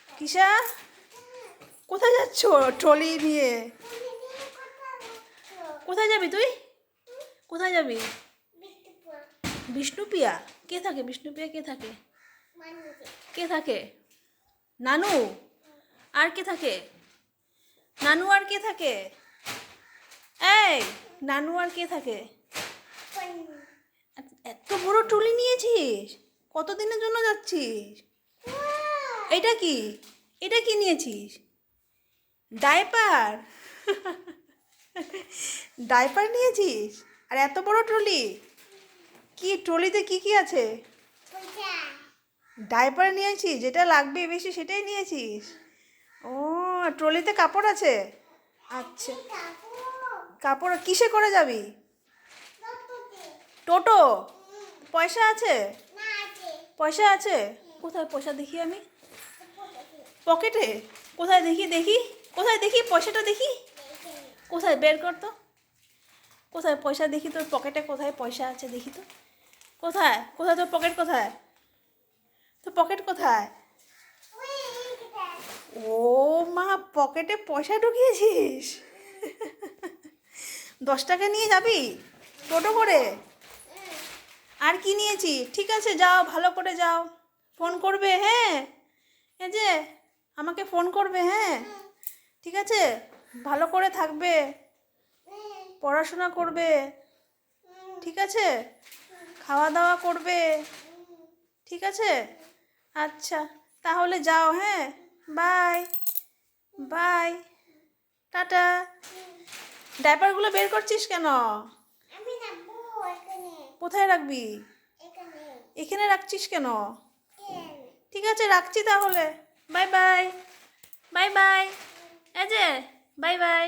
কিসা কোথায় যাচ্ছ ট্রলি নিয়ে? কোথায় যাবি তুই? কোথায় যাবি? বিষ্ণুপ্রিয়া? কে থাকে বিষ্ণুপ্রিয়া? কে থাকে? কে থাকে? নানু? আর কে থাকে? নানু আর কে থাকে? এই নানু আর কে থাকে? এত বড় ট্রলি নিয়েছিস? কতদিনের জন্য যাচ্ছিস? এটা কি? এটা কি নিয়েছিস? ডাইপার? ডাইপার নিয়েছিস? আর এত বড় ট্রলি? কি ট্রলিতে কি কি আছে? ডাইপার নিয়েছিস? যেটা লাগবে বেশি সেটাই নিয়েছিস? ও, ট্রলিতে কাপড় আছে? আচ্ছা, কাপড় কিসে করে যাবি? টোটো? পয়সা আছে? পয়সা আছে? কোথায় পয়সা দেখি আমি? পকেটে? কোথায় দেখি দেখি? কোথায় দেখি পয়সাটা দেখি? কোথায় বের কর তো? কোথায় পয়সা দেখি তোর পকেটে? কোথায় পয়সা আছে দেখি তো? কোথায় কোথায় তোর পকেট কোথায়? তোর পকেট কোথায়? ও মা, পকেটে পয়সা ঢুকিয়েছিস? 10 টাকা নিয়ে যাবি টোটো করে? আর কি নিয়েছিস? ঠিক আছে, যাও, ভালো করে যাও। ফোন করবে, হ্যাঁ? এই যে আমাকে ফোন করবে, হ্যাঁ? ঠিক আছে, ভালো করে থাকবে, পড়াশোনা করবে, ঠিক আছে, খাওয়া দাওয়া করবে, ঠিক আছে? আচ্ছা, তাহলে যাও, হ্যাঁ? Bye bye, tata. ডাইপারগুলো বের করছিস কেন? কোথায় রাখবি? এখানে রাখছিস কেন? ঠিক আছে, রাখছি তাহলে। বাই বাই, বাই বাই, এই যে বাই বাই।